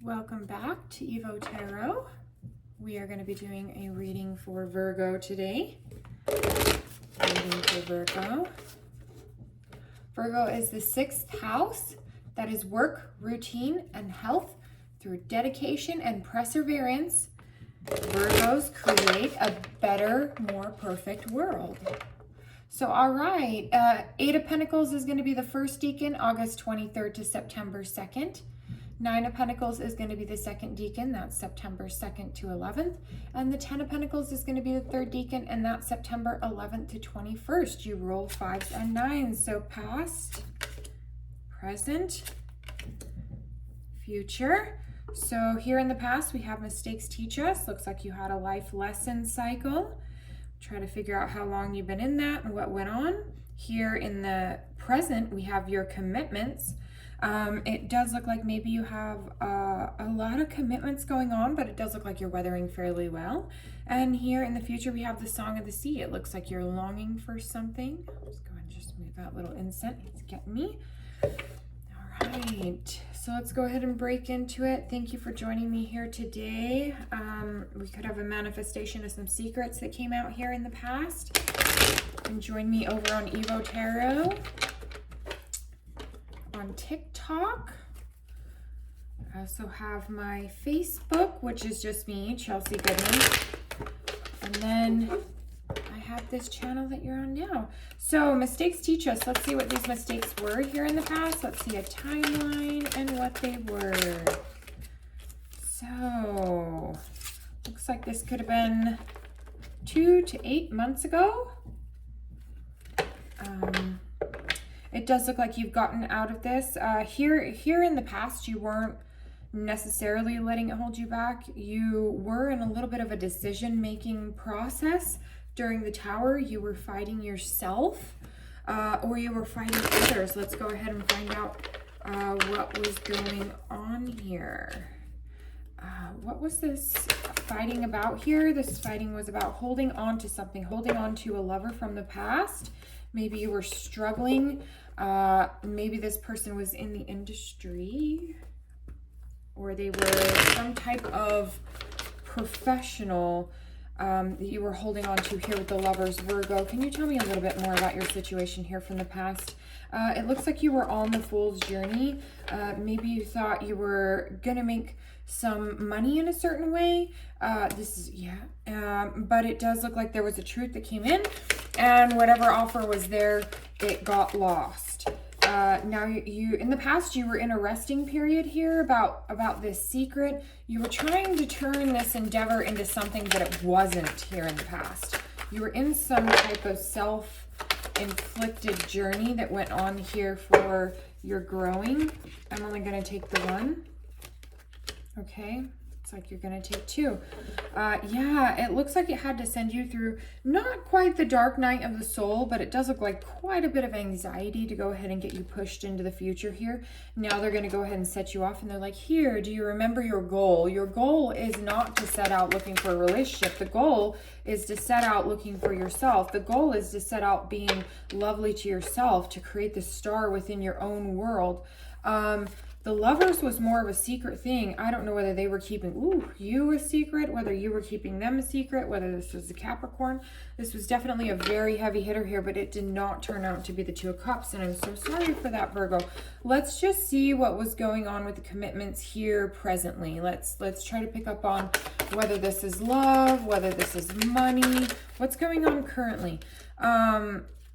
Welcome back to Evo Tarot. We are going to be doing a reading for Virgo today. Reading for Virgo. Virgo is the 6th house. That is work, routine, and health through dedication and perseverance. Virgos create a better, more perfect world. So, all right, 8 of Pentacles is going to be the first decan, August 23rd to September 2nd. 9 of Pentacles is going to be the second decan, that's September 2nd to 11th. And the 10 of Pentacles is going to be the third decan, and that's September 11th to 21st. You roll 5s and 9s, so past, present, future. So here in the past, we have mistakes teach us. Looks like you had a life lesson cycle. Try to figure out how long you've been in that and what went on. Here in the present, we have your commitments. It does look like maybe you have a lot of commitments going on, but it does look like you're weathering fairly well. And here in the future, we have the Song of the Sea. It looks like you're longing for something. Let's go ahead and just move that little incense. It's getting me. All right, so let's go ahead and break into it. Thank you for joining me here today. We could have a manifestation of some secrets that came out here in the past. And join me over on Evo Tarot on TikTok. I also have my Facebook, which is just me, Chylsiegoodman. And then I have this channel that you're on now. So mistakes teach us. Let's see what these mistakes were here in the past. Let's see a timeline and what they were. So looks like this could have been 2 to 8 months ago. It does look like you've gotten out of this. Here in the past, you weren't necessarily letting it hold you back. You were in a little bit of a decision-making process during the Tower. You were fighting yourself, or you were fighting others. Let's go ahead and find out what was going on here. What was this fighting about here? This fighting was about holding on to something, holding on to a lover from the past. Maybe you were struggling. Maybe this person was in the industry, or they were some type of professional that you were holding on to here with the Lovers. Virgo, can you tell me a little bit more about your situation here from the past? It looks like you were on the Fool's journey. Maybe you thought you were gonna make some money in a certain way. But it does look like there was a truth that came in, and whatever offer was there, it got lost. Now you in the past, you were in a resting period here about this secret. You were trying to turn this endeavor into something that it wasn't here in the past. You were in some type of self-inflicted journey that went on here for your growing. I'm only going to take the one. Okay. Like you're going to take 2. Yeah, it looks like it had to send you through not quite the dark night of the soul, but it does look like quite a bit of anxiety to go ahead and get you pushed into the future here. Now they're going to go ahead and set you off, and they're like, here, do you remember your goal? Your goal is not to set out looking for a relationship. The goal is to set out looking for yourself. The goal is to set out being lovely to yourself, to create the star within your own world. The Lovers was more of a secret thing. I don't know whether they were keeping you a secret, whether you were keeping them a secret, whether this was a Capricorn. This was definitely a very heavy hitter here, but it did not turn out to be the 2 of Cups, and I'm so sorry for that, Virgo. Let's just see what was going on with the commitments here presently. Let's try to pick up on whether this is love, whether this is money, what's going on currently.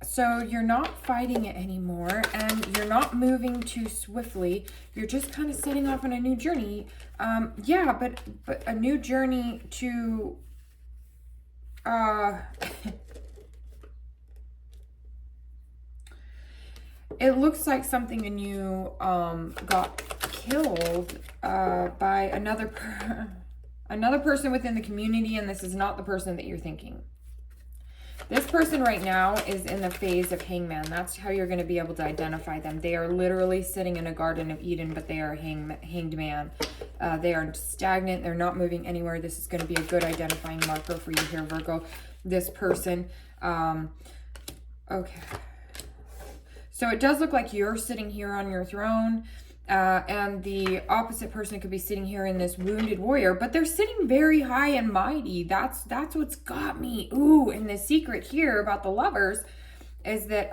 So you're not fighting it anymore, and you're not moving too swiftly. You're just kind of setting off on a new journey. Yeah, but a new journey to it looks like something in you got killed by another person within the community, and this is not the person that you're thinking. This person right now is in the phase of hangman. That's how you're going to be able to identify them. They are literally sitting in a Garden of Eden, but they are hanged man. They are stagnant. They're not moving anywhere. This is going to be a good identifying marker for you here, Virgo. This person. Okay. So it does look like you're sitting here on your throne. And the opposite person could be sitting here in this wounded warrior, but they're sitting very high and mighty. That's what's got me. Ooh, and the secret here about the lovers is that,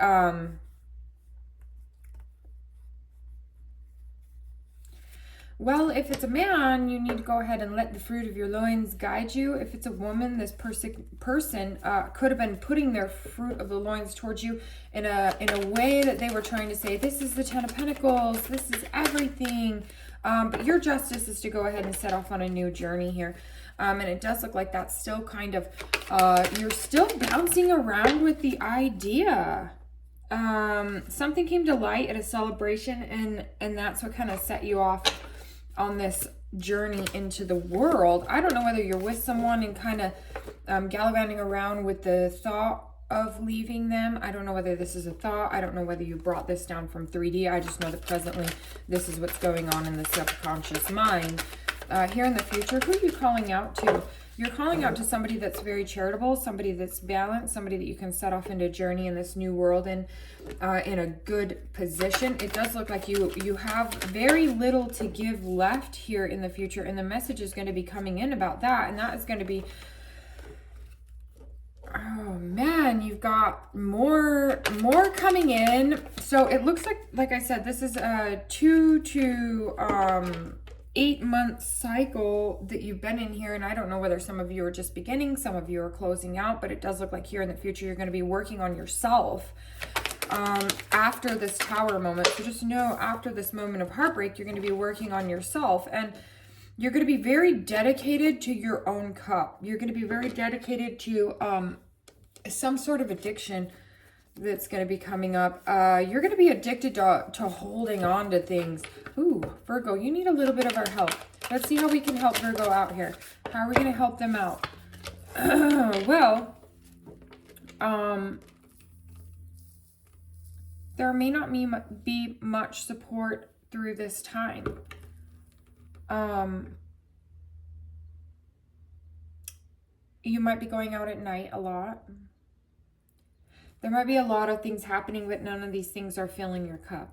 well, if it's a man, you need to go ahead and let the fruit of your loins guide you. If it's a woman, this person could have been putting their fruit of the loins towards you in a way that they were trying to say, this is the Ten of Pentacles, this is everything. But your justice is to go ahead and set off on a new journey here. And it does look like that's still kind of, you're still bouncing around with the idea. Something came to light at a celebration, and that's what kind of set you off on this journey into the world. I don't know whether you're with someone and kind of gallivanting around with the thought of leaving them. I don't know whether this is a thought. I don't know whether you brought this down from 3D. I just know that presently this is what's going on in the subconscious mind. Here in the future, who are you calling out to? You're calling out to somebody that's very charitable, somebody that's balanced, somebody that you can set off into a journey in this new world in a good position. It does look like you have very little to give left here in the future, and the message is going to be coming in about that, and that is going to be, oh man, you've got more coming in. So it looks like I said, this is a 2 to 8 month cycle that you've been in here, and I don't know whether some of you are just beginning, some of you are closing out, but it does look like here in the future you're going to be working on yourself after this Tower moment. So just know, after this moment of heartbreak, you're going to be working on yourself, and you're going to be very dedicated to your own cup. You're going to be very dedicated to some sort of addiction that's going to be coming up. You're going to be addicted to holding on to things. Ooh, Virgo, you need a little bit of our help. Let's see how we can help Virgo out here. How are we going to help them out? Well, there may not be much support through this time. You might be going out at night a lot. There might be a lot of things happening, but none of these things are filling your cup.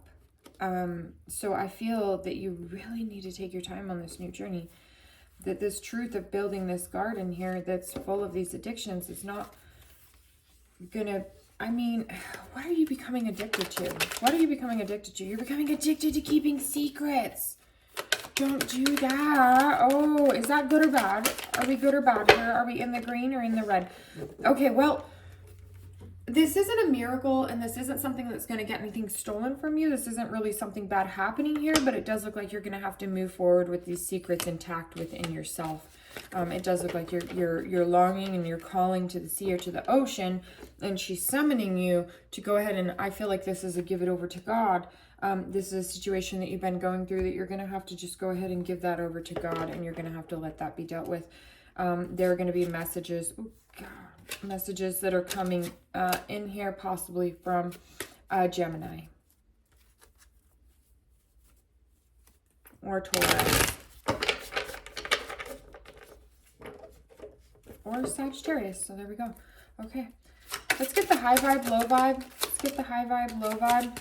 So I feel that you really need to take your time on this new journey. That this truth of building this garden here that's full of these addictions is not gonna, I mean, what are you becoming addicted to? What are you becoming addicted to? You're becoming addicted to keeping secrets. Don't do that. Oh, is that good or bad? Are we good or bad here? Are we in the green or in the red? Okay, well, this isn't a miracle, and this isn't something that's going to get anything stolen from you. This isn't really something bad happening here, but it does look like you're going to have to move forward with these secrets intact within yourself. It does look like you're longing and you're calling to the sea or to the ocean, and she's summoning you to go ahead, and I feel like this is a give it over to God. This is a situation that you've been going through that you're going to have to just go ahead and give that over to God, and you're going to have to let that be dealt with. There are going to be messages, oh God, messages that are coming in here, possibly from Gemini or Taurus or Sagittarius. So there we go. Okay, let's get the high vibe, low vibe. Let's get the high vibe, low vibe.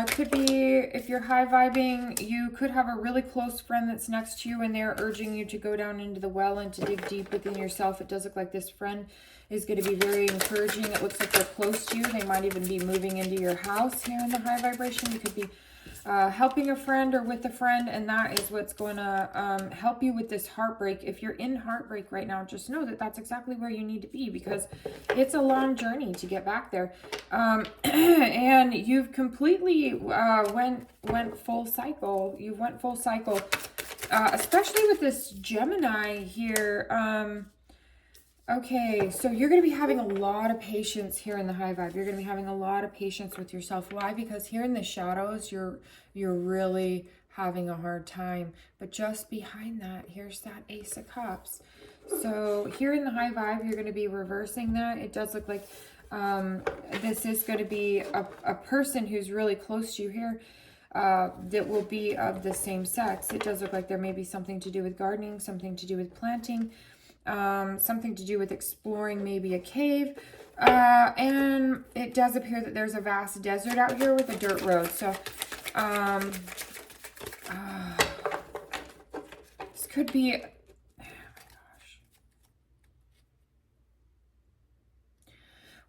Could be, if you're high vibing, you could have a really close friend that's next to you and they're urging you to go down into the well and to dig deep within yourself. It does look like this friend is going to be very encouraging. It looks like they're close to you. They might even be moving into your house here in the high vibration. You could be helping a friend or with a friend, and that is what's going to help you with this heartbreak. If you're in heartbreak right now, just know that that's exactly where you need to be, because it's a long journey to get back there. And you've completely went full cycle. You went full cycle, especially with this Gemini here. Okay, so you're going to be having a lot of patience here in the high vibe. You're going to be having a lot of patience with yourself. Why? Because here in the shadows, you're really having a hard time. But just behind that, here's that Ace of Cups. So here in the high vibe, you're going to be reversing that. It does look like this is going to be a person who's really close to you here. That will be of the same sex. It does look like there may be something to do with gardening, something to do with planting, something to do with exploring maybe a cave, and it does appear that there's a vast desert out here with a dirt road. So This could be, oh my gosh.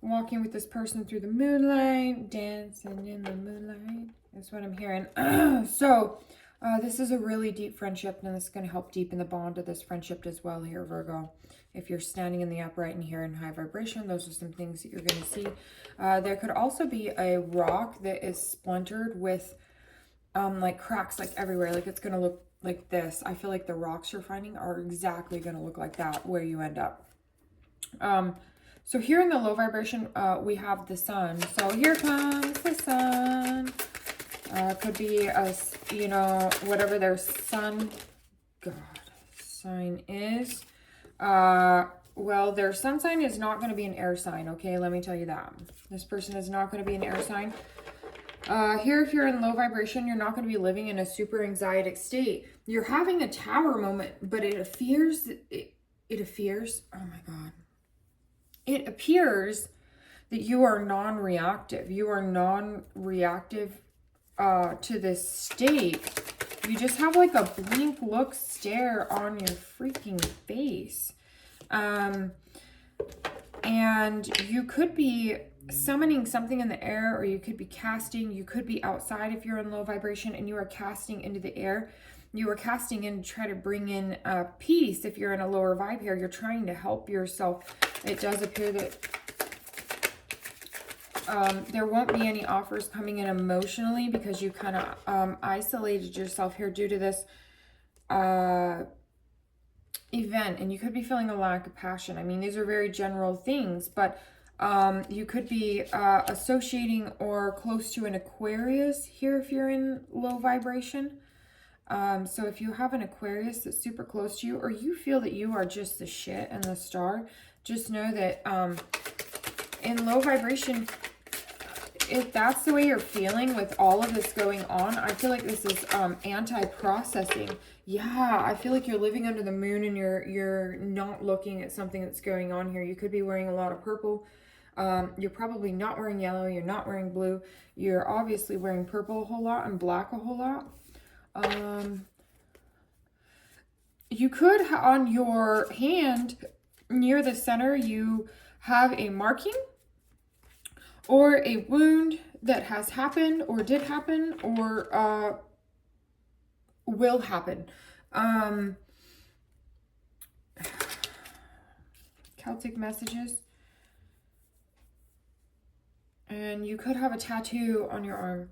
Walking with this person through the moonlight, dancing in the moonlight. That's what I'm hearing. So, this is a really deep friendship, and this is going to help deepen the bond of this friendship as well here, Virgo. If you're standing in the upright and here in high vibration, those are some things that you're going to see. There could also be a rock that is splintered with like cracks like everywhere. Like it's going to look like this. I feel like the rocks you're finding are exactly going to look like that where you end up. So here in the low vibration, we have the sun. So here comes the sun. Could be a, you know, whatever their sun sign is. Well, their sun sign is not going to be an air sign. Okay, let me tell you that. This person is not going to be an air sign. Here, if you're in low vibration, you're not going to be living in a super anxietic state. You're having a tower moment, but it appears, oh my God. It appears that you are non-reactive. You are non-reactive to this state. You just have like a blink look stare on your freaking face. And you could be summoning something in the air, or you could be casting. You could be outside if you're in low vibration and you are casting into the air. You are casting in to try to bring in peace. If you're in a lower vibe here, you're trying to help yourself. It does appear that there won't be any offers coming in emotionally because you kind of isolated yourself here due to this event, and you could be feeling a lack of passion. I mean, these are very general things, but you could be associating or close to an Aquarius here if you're in low vibration. So if you have an Aquarius that's super close to you, or you feel that you are just the shit and the star, just know that in low vibration, if that's the way you're feeling with all of this going on, I feel like this is anti-processing. Yeah, I feel like you're living under the moon and you're not looking at something that's going on here. You could be wearing a lot of purple. You're probably not wearing yellow. You're not wearing blue. You're obviously wearing purple a whole lot and black a whole lot. You could, on your hand near the center, you have a marking or a wound that has happened or did happen or will happen. Celtic messages. And you could have a tattoo on your arm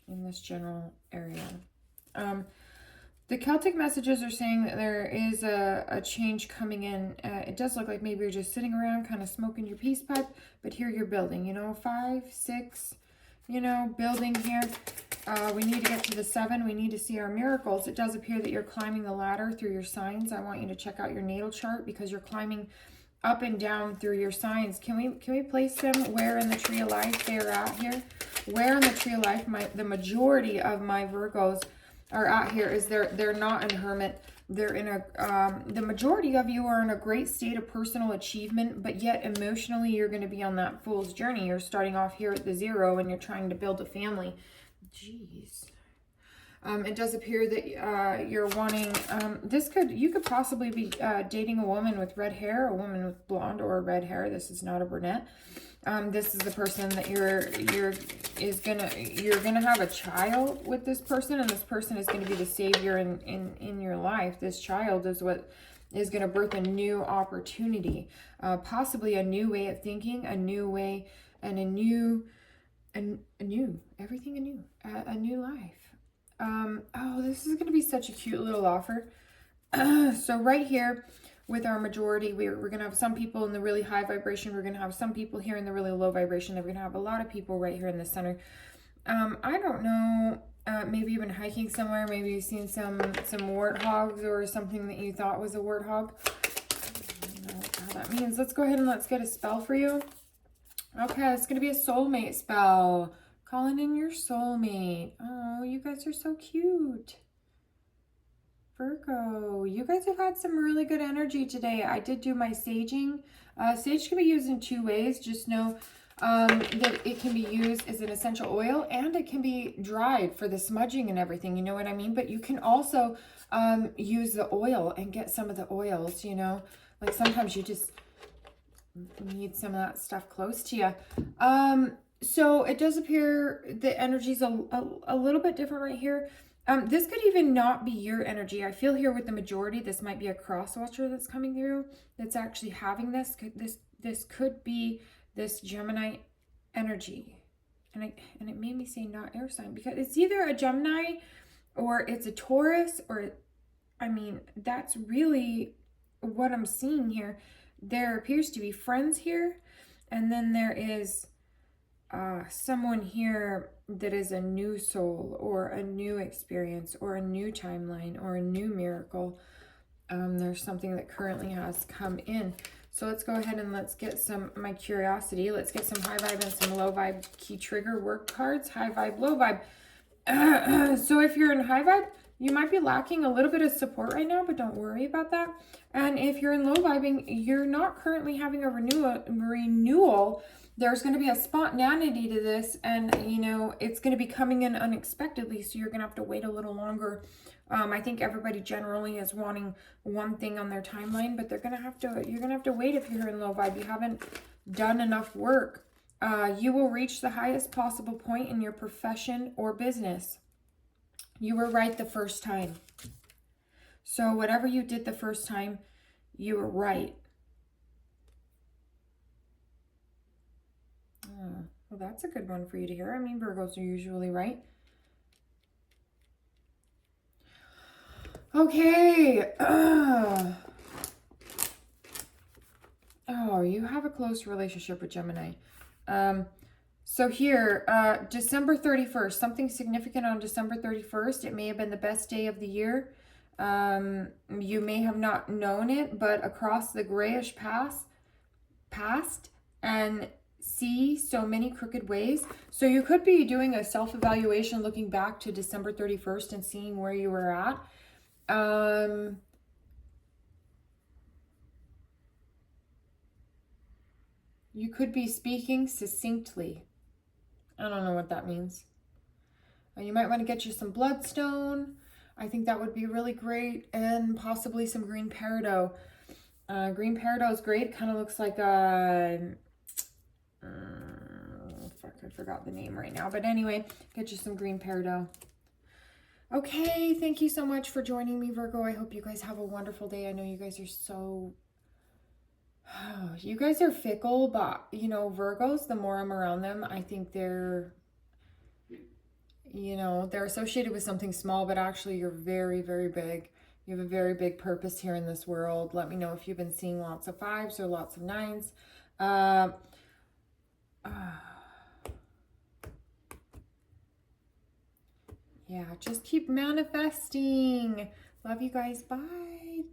in this general area. The Celtic messages are saying that there is a change coming in. It does look like maybe you're just sitting around kind of smoking your peace pipe, but here you're building, you know, 5, 6, you know, building here. We need to get to the 7. We need to see our miracles. It does appear that you're climbing the ladder through your signs. I want you to check out your natal chart because you're climbing up and down through your signs. Can we place them where in the tree of life they're at here? Where in the tree of life the majority of my Virgos are at here is they're not in hermit. They're in a the majority of you are in a great state of personal achievement, but yet emotionally you're going to be on that fool's journey. You're starting off here at the 0 and you're trying to build a family. Jeez. It does appear that you're wanting, you could possibly be dating a woman with red hair, a woman with blonde or red hair. This is not a brunette. This is the person that you're gonna have a child with this person, and this person is gonna be the savior in your life. This child is what is gonna birth a new opportunity, possibly a new way of thinking, a new way, and a new life. Oh, this is going to be such a cute little offer. So right here with our majority, we're going to have some people in the really high vibration. We're going to have some people here in the really low vibration. We're going to have a lot of people right here in the center. I don't know, maybe you've been hiking somewhere. Maybe you've seen some warthogs or something that you thought was a warthog. I don't know how that means. Let's go ahead and let's get a spell for you. Okay, it's going to be a soulmate spell. Calling in your soulmate. Oh, you guys are so cute. Virgo, you guys have had some really good energy today. I did do my saging. Sage can be used in 2 ways. Just know that it can be used as an essential oil, and it can be dried for the smudging and everything, you know what I mean? But you can also use the oil and get some of the oils, you know, like sometimes you just need some of that stuff close to you. So it does appear the energy's a little bit different right here. This could even not be your energy. I feel here with the majority, this might be a cross watcher that's coming through that's actually having this. This could be this Gemini energy. And it made me say not air sign, because it's either a Gemini or it's a Taurus, or, I mean, that's really what I'm seeing here. There appears to be friends here, and then there is someone here that is a new soul or a new experience or a new timeline or a new miracle. There's something that currently has come in. So let's go ahead and let's get my curiosity. Let's get some high vibe and some low vibe key trigger work cards. High vibe, low vibe. So if you're in high vibe, you might be lacking a little bit of support right now, but don't worry about that. And if you're in low vibing, you're not currently having a renewal. There's going to be a spontaneity to this, and, you know, it's going to be coming in unexpectedly, so you're going to have to wait a little longer. I think everybody generally is wanting one thing on their timeline, but you're going to have to wait if you're in low vibe. You haven't done enough work. You will reach the highest possible point in your profession or business. You were right the first time. So whatever you did the first time, you were right. Oh, well, that's a good one for you to hear. I mean, Virgos are usually right. Okay. Oh, you have a close relationship with Gemini. So here, December 31st, something significant on December 31st. It may have been the best day of the year. You may have not known it, but across the grayish past and see so many crooked ways. So you could be doing a self-evaluation looking back to December 31st and seeing where you were at. You could be speaking succinctly. I don't know what that means. You might want to get you some bloodstone. I think that would be really great. And possibly some green peridot. Green peridot is great. It kind of looks like a... fuck, I forgot the name right now. But anyway, get you some green peridot. Okay, thank you so much for joining me, Virgo. I hope you guys have a wonderful day. I know you guys are so... you guys are fickle, but, you know, Virgos, the more I'm around them, I think they're, you know, they're associated with something small, but actually you're very, very big. You have a very big purpose here in this world. Let me know if you've been seeing lots of 5s or lots of 9s. Yeah, just keep manifesting. Love you guys. Bye.